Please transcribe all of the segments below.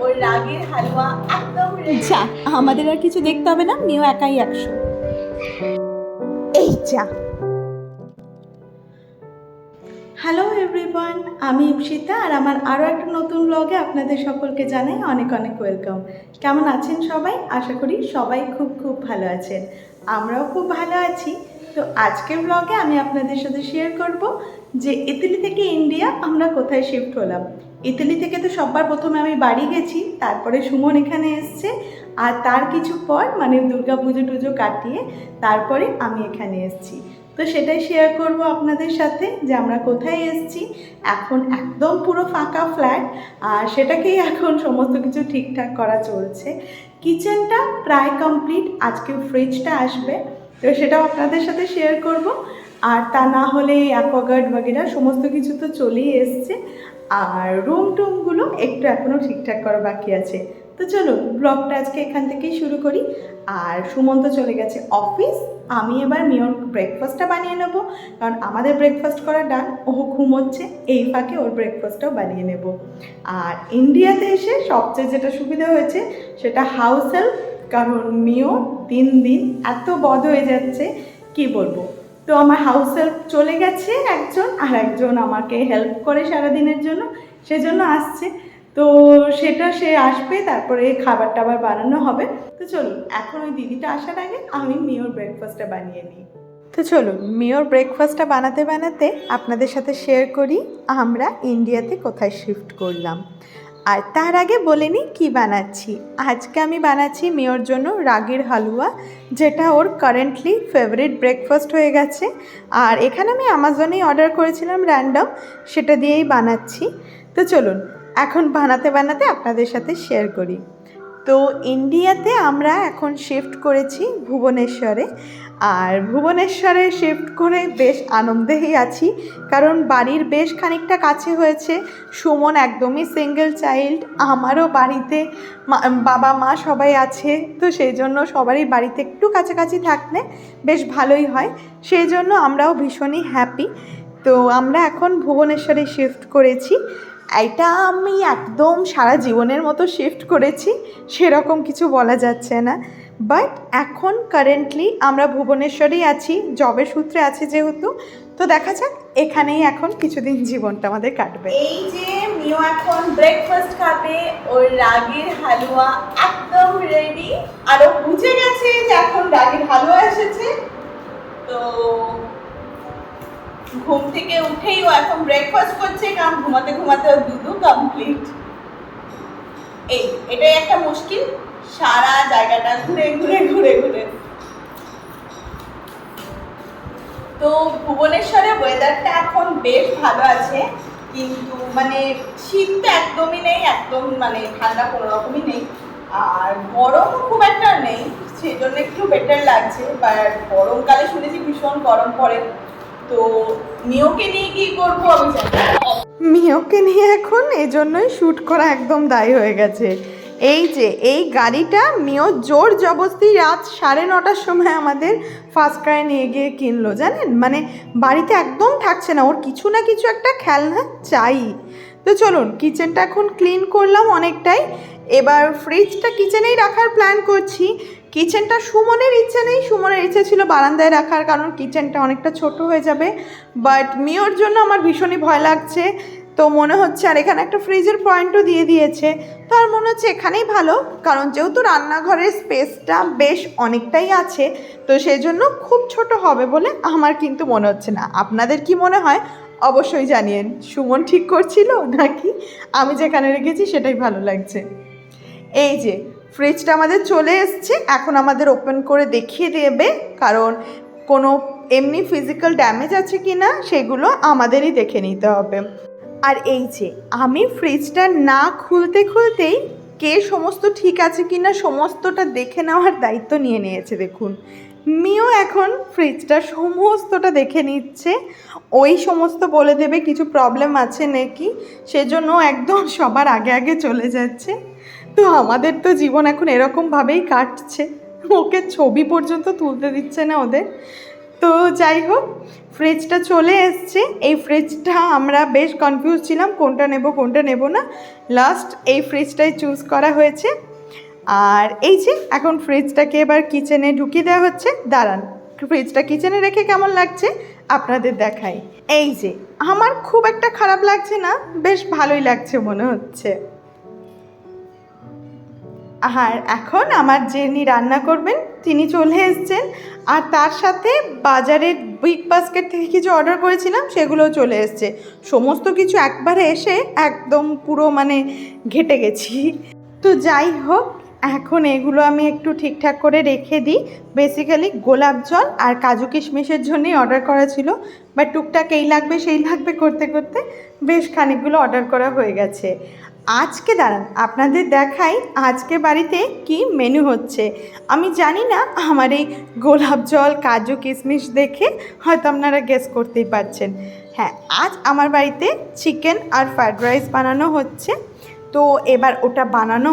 ওই রাগের হালুয়া একদম যা, আমাদের আর কিছু দেখতে হবে না, মিও একাই 100। এই যা। হ্যালো এভরিওয়ান, আমি ইপসিতা আর আমার আরও একটা নতুন ব্লগে আপনাদের সকলকে জানাই অনেক অনেক ওয়েলকাম। কেমন আছেন সবাই? আশা করি সবাই খুব খুব ভালো আছেন, আমরাও খুব ভালো আছি। তো আজকের ব্লগে আমি আপনাদের সাথে শেয়ার করব যে ইতালি থেকে ইন্ডিয়া আমরা কোথায় শিফট হলাম। ইতালি থেকে তো সবার প্রথমে আমি বাড়ি গেছি, তারপরে সুমন এখানে এসছে, আর তার কিছু পর মানে দুর্গা পুজো টুজো কাটিয়ে তারপরে আমি এখানে এসছি। তো সেটাই শেয়ার করব আপনাদের সাথে যে আমরা কোথায় এসেছি। এখন একদম পুরো ফাঁকা ফ্ল্যাট, আর সেটাকেই এখন সমস্ত কিছু ঠিকঠাক করা চলছে। কিচেনটা প্রায় কমপ্লিট, আজকে ফ্রিজটা আসবে, তো সেটাও আপনাদের সাথে শেয়ার করব। আর তা না হলে অ্যাকোয়াগার্ড বগেরা সমস্ত কিছু তো চলেই এসছে, আর রুম টুমগুলো একটু এখনও ঠিকঠাক করা বাকি আছে। তো চলো ব্লগটা আজকে এখান থেকেই শুরু করি। আর সুমন্ত চলে গেছে অফিস, আমি এবার মিওর ব্রেকফাস্টটা বানিয়ে নেবো, কারণ আমাদের ব্রেকফাস্ট করা ডান, ও ঘুমোচ্ছে, এই ফাঁকে ওর ব্রেকফাস্টটাও বানিয়ে নেব। আর ইন্ডিয়াতে এসে সবচেয়ে যেটা সুবিধা হয়েছে সেটা হাউস হেল্প, কারণ মিও দিন দিন এত বদ হয়ে যাচ্ছে কি বলবো। তো আমার হাউস হেল্প চলে গেছে একজন, আর একজন আমাকে হেল্প করে সারাদিনের জন্য, সেজন্য আসছে। তো সেটা সে আসবে, তারপরে খাবার টাবার বানানো হবে। তো চলুন এখন ওই দিদিটা আসার আগে আমি মিওর ব্রেকফাস্টটা বানিয়ে নিই। তো চলুন মিওর ব্রেকফাস্টটা বানাতে বানাতে আপনাদের সাথে শেয়ার করি আমরা ইন্ডিয়াতে কোথায় শিফট করলাম। আর তার আগে বলে নিই কী বানাচ্ছি। আজকে আমি বানাচ্ছি মিওর জন্য রাগের হালুয়া, যেটা ওর কারেন্টলি ফেভারিট ব্রেকফাস্ট হয়ে গেছে। আর এখানে আমি অ্যামাজনেই অর্ডার করেছিলাম র্যান্ডম, সেটা দিয়েই বানাচ্ছি। তো চলুন এখন বানাতে বানাতে আপনাদের সাথে শেয়ার করি। তো ইন্ডিয়াতে আমরা এখন শিফট করেছি ভুবনেশ্বরে, আর ভুবনেশ্বরে শিফট করে বেশ আনন্দেই আছি, কারণ বাড়ির বেশ খানিকটা কাছে হয়েছে। সুমন একদমই সিঙ্গেল চাইল্ড, আমারও বাড়িতে বাবা মা সবাই আছে, তো সেই জন্য সবারই বাড়িতে একটু কাছাকাছি থাকলে বেশ ভালোই হয়, সেই জন্য আমরাও ভীষণই হ্যাপি। তো আমরা এখন ভুবনেশ্বরে শিফট করেছি। এটা আমি একদম সারা জীবনের মতো শিফট করেছি সেরকম কিছু বলা যাচ্ছে না, বাট এখন কারেন্টলি আমরা ভুবনেশ্বরেই আছি, জবের সূত্রে আছি যেহেতু। তো দেখা যাক, এখানেই এখন কিছুদিন জীবনটা আমাদের কাটবে। এই যে মিও এখন ব্রেকফাস্ট খাবে, ওর রাগের হালুয়া একদম রেডি, আর ও বুঝে গেছে যে এখন রাগের হালুয়া এসেছে। তো ঘুম থেকে উঠেই ও এখন ব্রেকফাস্ট করছে, কারণ ঘুমাতে ঘুমাতে ও দুধু কমপ্লিট। এটাই একটা মুশকিল, সারা জায়গাটা ঘুরে ঘুরে ঘুরে ঘুরে। তো ভুবনেশ্বরের ওয়েদারটা এখন বেশ ভালো আছে, কিন্তু মানে শীত তো একদমই নেই, একদম মানে ঠান্ডা কোনো রকমই নেই, আর গরমও খুব একটা নেই, সেই জন্য একটু বেটার লাগছে। বাট গরমকালে শুনেছি ভীষণ গরম পড়ে। তো মিওকে নিয়ে কি করবো আমি জানি না, মিওকে নিয়ে এখন এজন্যই শ্যুট করা একদম দায়ী হয়ে গেছে। এই যে এই গাড়িটা মিও জোর জবরদস্তি রাত 9:30টার সময় আমাদের ফার্স্ট ক্রাই নিয়ে গিয়ে কিনলো, জানেন, মানে বাড়িতে একদম থাকছে না, ওর কিছু না কিছু একটা খেলনা চাই। তো চলুন কিচেনটা এখন ক্লিন করলাম অনেকটাই, এবার ফ্রিজটা কিচেনেই রাখার প্ল্যান করছি। কিচেনটা সুমনের ইচ্ছে নেই, সুমনের ইচ্ছে ছিল বারান্দায় রাখার, কারণ কিচেনটা অনেকটা ছোট হয়ে যাবে, বাট মিওর জন্য আমার ভীষণই ভয় লাগছে। তো মনে হচ্ছে, আর এখানে একটা ফ্রিজের পয়েন্টও দিয়ে দিয়েছে, তো আর মনে হচ্ছে এখানেই ভালো, কারণ যেহেতু রান্নাঘরের স্পেসটা বেশ অনেকটাই আছে, তো সেই জন্য খুব ছোট হবে বলে আমার কিন্তু মনে হচ্ছে না। আপনাদের কি মনে হয় অবশ্যই জানিয়েন, সুমন ঠিক করছিল নাকি আমি যেখানে রেখেছি সেটাই ভালো লাগছে। এই যে ফ্রিজটা আমাদের চলে এসছে, এখন আমাদের ওপেন করে দেখিয়ে দেবে, কারণ কোনো এমনি ফিজিক্যাল ড্যামেজ আছে কি না সেগুলো আমাদেরই দেখে নিতে হবে। আর এই যে আমি ফ্রিজটা না খুলতে খুলতেই কে সমস্ত ঠিক আছে কি না সমস্তটা দেখে নেওয়ার দায়িত্ব নিয়ে নিয়েছে। দেখুন মিও এখন ফ্রিজটা সমস্তটা দেখে নিচ্ছে, ওই সমস্ত বলে দেবে কিছু প্রবলেম আছে নাকি, সেজন্য একদম সবার আগে আগে চলে যাচ্ছে। তো আমাদের তো জীবন এখন এরকমভাবেই কাটছে, ওকে ছবি পর্যন্ত তুলতে দিচ্ছে না ওদের। তো যাই হোক, ফ্রিজটা চলে এসছে। এই ফ্রিজটা আমরা বেশ কনফিউজ ছিলাম কোনটা নেব না। লাস্ট এই ফ্রিজটাই চুজ করা হয়েছে। আর এই যে এখন ফ্রিজটাকে এবার কিচেনে ঢুকিয়ে দেওয়া হচ্ছে। দাঁড়ান, ফ্রিজটা কিচেনে রেখে কেমন লাগছে আপনাদের দেখাই। এই যে আমার খুব একটা খারাপ লাগছে না, বেশ ভালোই লাগছে মনে হচ্ছে। আর এখন আমার যিনি রান্না করবেন তিনি চলে এসেছেন, আর তার সাথে বাজারের বিগ বাস্কেট থেকে কিছু অর্ডার করেছিলাম সেগুলোও চলে এসছে। সমস্ত কিছু একবারে এসে একদম পুরো মানে ঘেটে গেছি। তো যাই হোক, এখন এগুলো আমি একটু ঠিকঠাক করে রেখে দিই। বেসিক্যালি গোলাপ জল আর কাজু কিশমিশের জন্যই অর্ডার করা ছিল, বাট টুকটাক এই লাগবে সেই লাগবে করতে করতে বেশ খানিকগুলো অর্ডার করা হয়ে গেছে। আজকে দাঁড়ান আপনাদের দেখাই আজকে বাড়িতে কি মেনু হচ্ছে। আমি জানি না, আমার এই গোলাপ জল কাজু কিশমিশ দেখে হয়তো আপনারা গেস করতেই পারছেন। হ্যাঁ, আজ আমার বাড়িতে চিকেন আর ফ্রায়েড রাইস বানানো হচ্ছে। তো এবার ওটা বানানো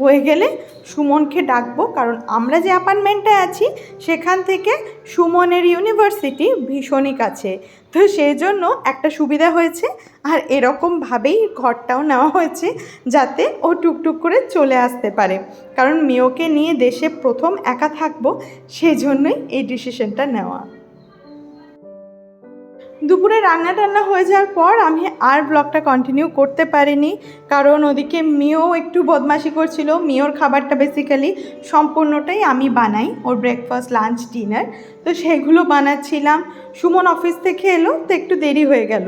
হয়ে গেলে সুমনকে ডাকবো, কারণ আমরা যে অ্যাপার্টমেন্টে আছি সেখান থেকে সুমনের ইউনিভার্সিটি ভীষণই কাছে। তো সেই জন্য একটা সুবিধা হয়েছে, আর এরকমভাবেই ঘরটাও নেওয়া হয়েছে যাতে ও টুকটুক করে চলে আসতে পারে। কারণ মেয়েকে নিয়ে দেশে প্রথম একা থাকবো, সেজন্যই এই ডিসিশনটা নেওয়া। দুপুরে রান্না টান্না হয়ে যাওয়ার পর আমি আর ব্লগটা কন্টিনিউ করতে পারিনি, কারণ ওদিকে মেয়েও একটু বদমাশি করছিল। মেয়ের খাবারটা বেসিক্যালি সম্পূর্ণটাই আমি বানাই, ওর ব্রেকফাস্ট লাঞ্চ ডিনার, তো সেগুলো বানাচ্ছিলাম। সুমন অফিস থেকে এলো তো একটু দেরি হয়ে গেল।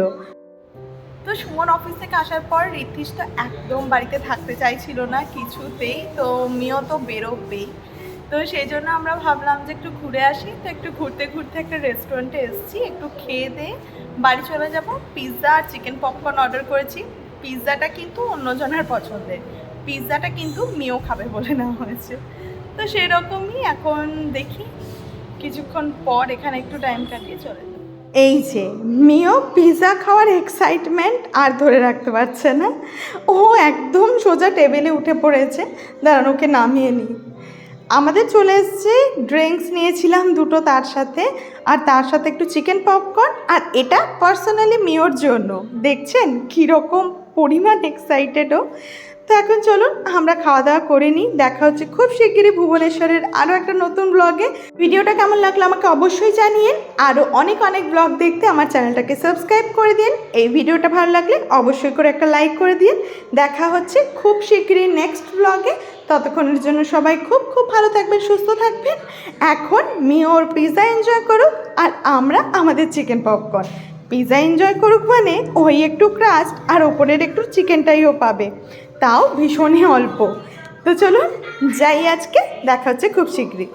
তো সুমন অফিস থেকে আসার পর ঋত্বিশ তো একদম বাড়িতে থাকতে চাইছিল না কিছুতেই, তো মেয়েও তো বেরোবেই। তো সেই জন্য আমরা ভাবলাম যে একটু ঘুরে আসি। তো একটু ঘুরতে ঘুরতে একটা রেস্টুরেন্টে এসেছি, একটু খেয়ে দিয়ে বাড়ি চলে যাব। পিৎজা আর চিকেন পপকর্ন অর্ডার করেছি। পিৎজাটা কিন্তু অন্যজনের পছন্দের, পিৎজাটা কিন্তু মেয়েও খাবে বলে নেওয়া হয়েছে। তো সেই রকমই এখন দেখি কিছুক্ষণ পর এখানে একটু টাইম কাটিয়ে চলে যাব। এই যে মেয়েও পিৎজা খাওয়ার এক্সাইটমেন্ট আর ধরে রাখতে পারছে না, ও একদম সোজা টেবিলে উঠে পড়েছে। দাঁড়ান ওকে নামিয়ে নিই। আমাদের চলে এসছে ড্রিঙ্কস নিয়েছিলাম দুটো তার সাথে, আর তার সাথে একটু চিকেন পপকর্ন, আর এটা পার্সোনালি মেয়ের জন্য। দেখছেন কীরকম পরিমাণ এক্সাইটেডও। তো এখন চলুন আমরা খাওয়া দাওয়া করে নিই। দেখা হচ্ছে খুব শিগগিরই ভুবনেশ্বরের আরও একটা নতুন ব্লগে। ভিডিওটা কেমন লাগলো আমাকে অবশ্যই জানিয়ে, আরও অনেক অনেক ব্লগ দেখতে আমার চ্যানেলটাকে সাবস্ক্রাইব করে দিন। এই ভিডিওটা ভালো লাগলে অবশ্যই করে একটা লাইক করে দিন। দেখা হচ্ছে খুব শিগগিরই নেক্সট ব্লগে। ততক্ষণের জন্য সবাই খুব খুব ভালো থাকবেন, সুস্থ থাকবেন। এখন মেয়ে ওর পিৎজা এনজয় করুক, আর আমরা আমাদের চিকেন পপকর্ন। পিৎজা এনজয় করুক মানে ওই একটু ক্রাস্ট আর ওপরের একটু চিকেনটাইও পাবে, তাও ভীষণই অল্প। তো চলুন যাই, আজকে দেখা হচ্ছে খুব শীঘ্রই।